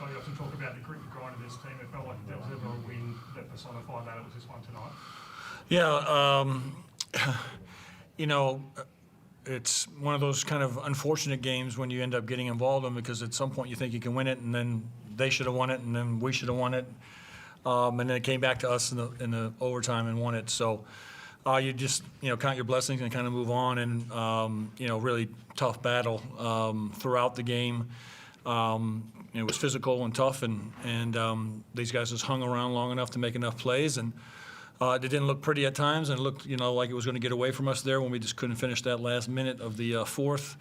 Scott, you often talk about the grit and grind of this team. It felt like if there was ever a win that personified that, it was this one tonight. Yeah, you know, it's one of those kind of unfortunate games when you end up getting involved in, because at some point you think you can win it, and then they should have won it, and then we should have won it, and then it came back to us in the overtime and won it. So you just count your blessings and kind of move on, and really tough battle throughout the game. It was physical and tough, and these guys just hung around long enough to make enough plays, and it didn't look pretty at times, and it looked like it was going to get away from us there when we just couldn't finish that last minute of the fourth.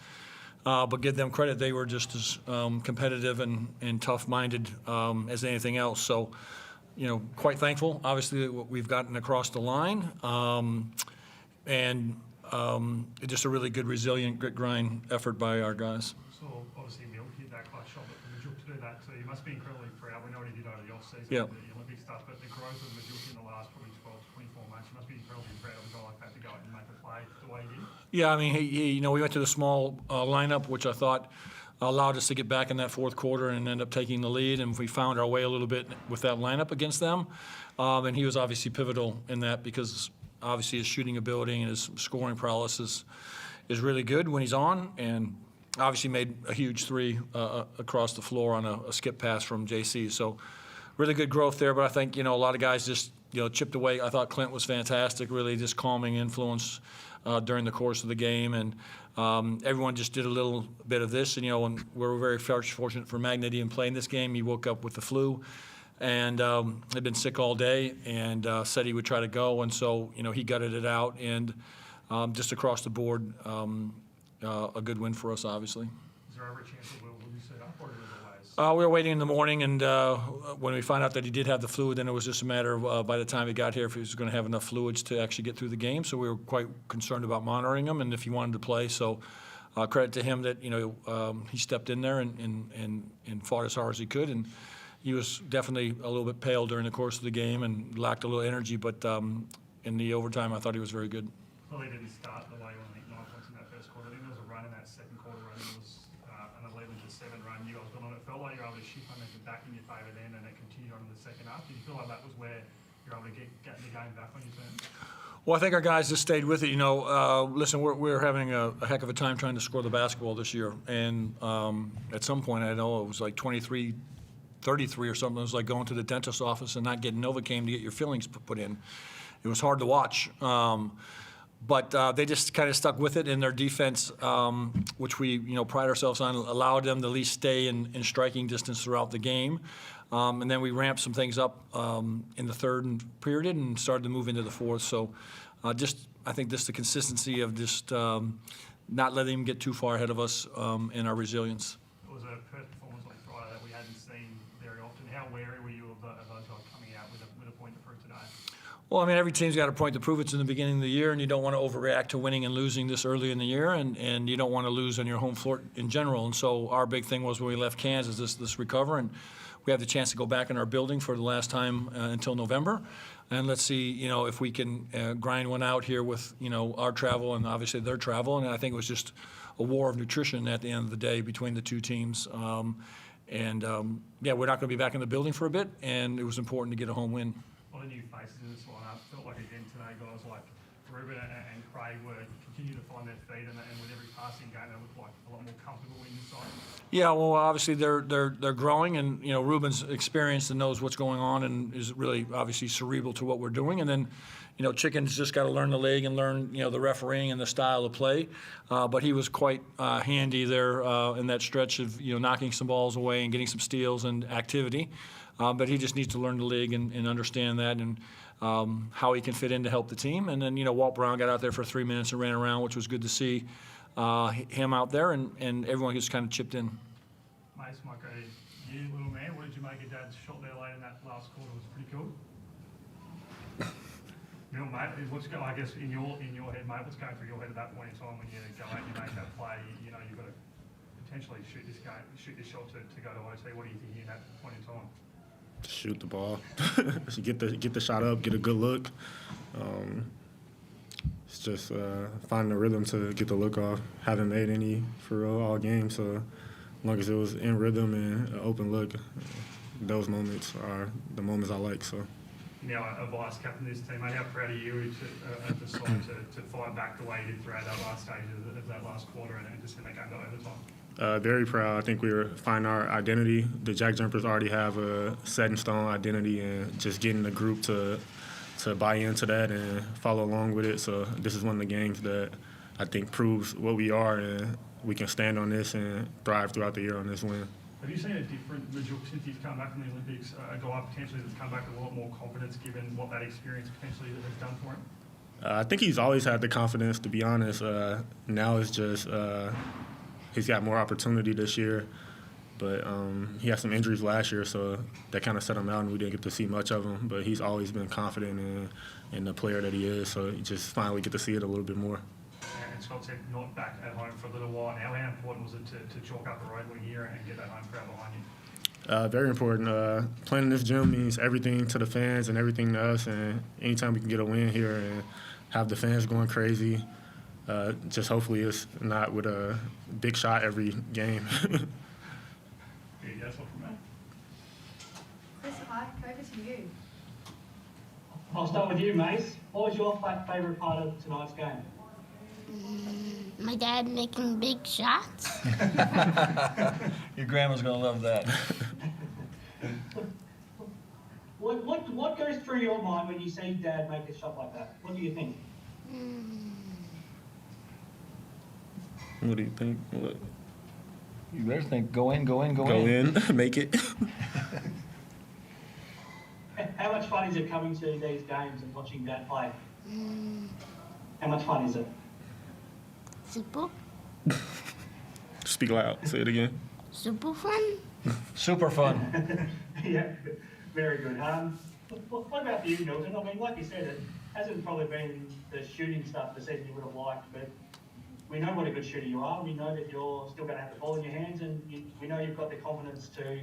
But give them credit, they were just as competitive and tough-minded as anything else. So, quite thankful, obviously, that we've gotten across the line, and just a really good, resilient, grit grind effort by our guys. So obviously Milton hit that clutch shot, but for Majuk to do that too, you must be incredibly proud. We know what he did over the off-season, Yeah. the Olympic stuff, but the growth of Majuk in the last probably 12 to 24 months, you must be incredibly proud of a guy like that to go out and make a play the way he did. Yeah, I mean, we went to the small lineup, which I thought allowed us to get back in that fourth quarter and end up taking the lead, and we found our way a little bit with that lineup against them. And he was obviously pivotal in that, because obviously his shooting ability and his scoring prowess is really good when he's on, and obviously made a huge three across the floor on a skip pass from JC. So really good growth there, but I think, a lot of guys just, chipped away. I thought Clint was fantastic, really just calming influence during the course of the game, and everyone just did a little bit of this. And, and we were very fortunate for Magneti in playing this game. He woke up with the flu and had been sick all day, and said he would try to go, and so, he gutted it out, and just across the board, a good win for us, obviously. Is there ever a chance that we'll lose it up, or is it we were waiting in the morning, and when we found out that he did have the fluid, then it was just a matter of by the time he got here if he was going to have enough fluids to actually get through the game. So we were quite concerned about monitoring him and if he wanted to play. So credit to him that he stepped in there and fought as hard as he could. And he was definitely a little bit pale during the course of the game and lacked a little energy. But in the overtime, I thought he was very good. Well, he didn't start the way on 9 points in that first quarter. I think there was a run in that second quarter run. It was an 11-7 run. You guys got on it. It felt like you were able to shift momentum back in your favour then, and it continued on in the second half. Did you feel like that was where you're able to get the game back on your terms? Well, I think our guys just stayed with it. Listen, we're having a heck of a time trying to score the basketball this year. And at some point, I know it was like 23-33 or something. It was like going to the dentist's office and not getting Novocaine to get your fillings put in. It was hard to watch. But they just kind of stuck with it, and their defense, which we pride ourselves on, allowed them to at least stay in striking distance throughout the game. And then we ramped some things up in the third period and started to move into the fourth. So I think just the consistency of just not letting them get too far ahead of us and our resilience. It was a Perth performance on Friday that we hadn't seen very often. How wary were you of those guys coming out with a point to prove today? Well, I mean, every team's got a point to prove. It's in the beginning of the year, and you don't want to overreact to winning and losing this early in the year, and you don't want to lose on your home floor in general. And so our big thing was when we left Kansas, this recover, and we have the chance to go back in our building for the last time until November. And let's see, if we can grind one out here with, our travel and obviously their travel. And I think it was just a war of nutrition at the end of the day between the two teams. Yeah, we're not going to be back in the building for a bit, and it was important to get a home win. A lot of new faces in this lineup. Felt like again today, guys like Ruben and Craig continue to find their feet, and with every passing game, they look like a lot more comfortable inside. Yeah, well, obviously they're growing, and Ruben's experienced and knows what's going on, and is really obviously cerebral to what we're doing. And then, Chicken's just got to learn the league and learn the refereeing and the style of play. But he was quite handy there in that stretch of knocking some balls away and getting some steals and activity. But he just needs to learn the league and understand that and how he can fit in to help the team. And then, Walt Brown got out there for 3 minutes and ran around, which was good to see him out there, and everyone just kind of chipped in. Mace, might go to you, little man. What did you make of Dad's shot there late in that last quarter? Was pretty cool. Mate, I guess in your head, mate, what's going through your head at that point in time when you go out and you make that play? You've got to potentially shoot this shot to go to OT. What are you thinking at that point in time? Shoot the ball, get the shot up, get a good look. It's just finding the rhythm to get the look off. Haven't made any for real all game, so long as it was in rhythm and an open look, those moments are the moments I like. So. Now a vice captain of this team, mate, how proud are you to decide to fight back the way you did throughout that last stage of that last quarter and just send that game to overtime? Very proud. I think we were finding our identity. The Jack Jumpers already have a set in stone identity, and just getting the group to buy into that and follow along with it. So this is one of the games that I think proves what we are, and we can stand on this and thrive throughout the year on this win. Have you seen a different Majuk since he's come back from the Olympics? A guy potentially that's come back with a lot more confidence given what that experience potentially has done for him? I think he's always had the confidence, to be honest. Now it's just he's got more opportunity this year. But he had some injuries last year, so that kind of set him out, and we didn't get to see much of him. But he's always been confident in the player that he is, so you just finally get to see it a little bit more. And Scott said not back at home for a little while now. How important was it to chalk up the road here and get that home crowd behind you? Very important. Playing in this gym means everything to the fans and everything to us, and anytime we can get a win here and have the fans going crazy, just hopefully it's not with a big shot every game. Yeah, that's all from me. Chris, hi, over to you. I'll start with you, Mace. What was your favourite part of tonight's game? My dad making big shots. Your grandma's going to love that. What goes through your mind when you see Dad make a shot like that? What do you think? What do you think? What? You better think, go in, go in, go Go in. in, make it. How much fun is it coming to these games and watching Dad play? How much fun is it? Super, Speak loud. Say it again. super fun. Super fun. Yeah, very good. What about you, Milton? I mean, like you said, it hasn't probably been the shooting stuff the season you would have liked, but we know what a good shooter you are. We know that you're still going to have the ball in your hands, and we know you've got the confidence to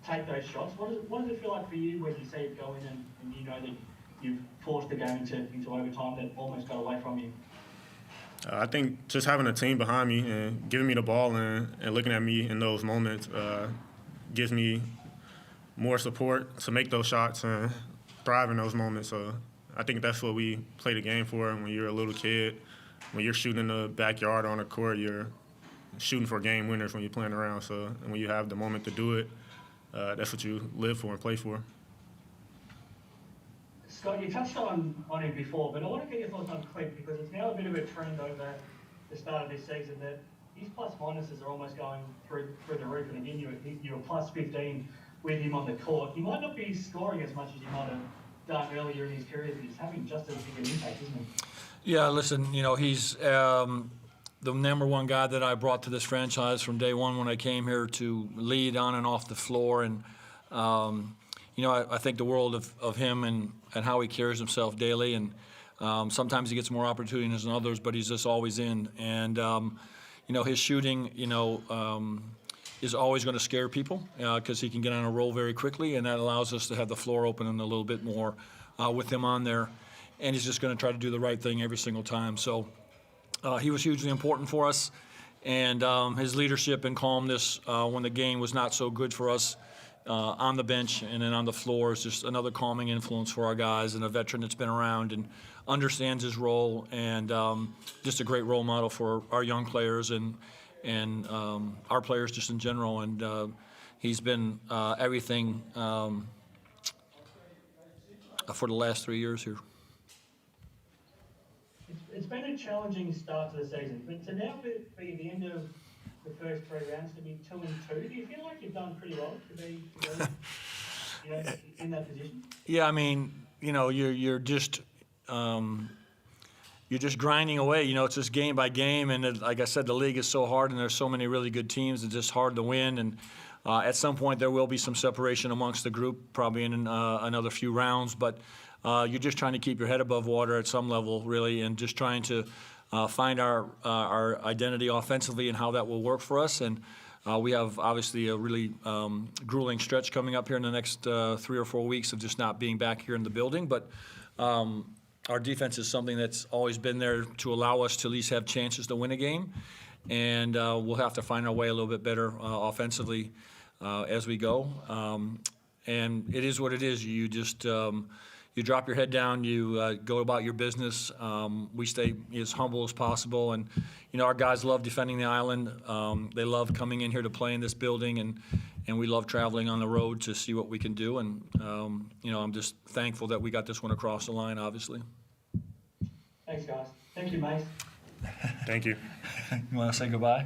take those shots. What does it feel like for you when you see it go in and you know that you've forced the game into overtime that almost got away from you? I think just having a team behind me and giving me the ball and looking at me in those moments gives me more support to make those shots and thrive in those moments. So I think that's what we play the game for. And when you're a little kid, when you're shooting in the backyard on the court, you're shooting for game winners when you're playing around. So and when you have the moment to do it, that's what you live for and play for. Scott, you touched on him before, but I want to get your thoughts on Clint because it's now a bit of a trend over the start of this season that his plus minuses are almost going through the roof. And again, you were plus 15 with him on the court. He might not be scoring as much as he might have done earlier in his career, but he's having just as big an impact, isn't he? Yeah, listen, he's the number one guy that I brought to this franchise from day one when I came here to lead on and off the floor. And, I think the world of him and how he carries himself daily. And sometimes he gets more opportunities than others, but he's just always in. And, his shooting, is always going to scare people because he can get on a roll very quickly, and that allows us to have the floor open and a little bit more with him on there. And he's just going to try to do the right thing every single time. So he was hugely important for us, and his leadership and calmness when the game was not so good for us on the bench and then on the floor is just another calming influence for our guys, and a veteran that's been around and understands his role, and just a great role model for our young players and our players just in general. And he's been everything for the last 3 years here. It's been a challenging start to the season, but to now be the end of the first 3 rounds to be 2-2, do you feel like you've done pretty well to be in that position? Yeah, I mean, you're just grinding away. It's just game by game, and like I said, the league is so hard, and there's so many really good teams. It's just hard to win, and at some point there will be some separation amongst the group, probably in another few rounds. But you're just trying to keep your head above water at some level, really, and just trying to find our identity offensively and how that will work for us. And we have obviously a really grueling stretch coming up here in the next 3 or 4 weeks of just not being back here in the building. But our defense is something that's always been there to allow us to at least have chances to win a game. and we'll have to find our way a little bit better offensively as we go. And it is what it is. You just you drop your head down, you go about your business. We stay as humble as possible, and our guys love defending the island. They love coming in here to play in this building, and we love traveling on the road to see what we can do. And I'm just thankful that we got this one across the line, obviously. Thanks, guys. Thank you, mate. Thank you. You want to say goodbye?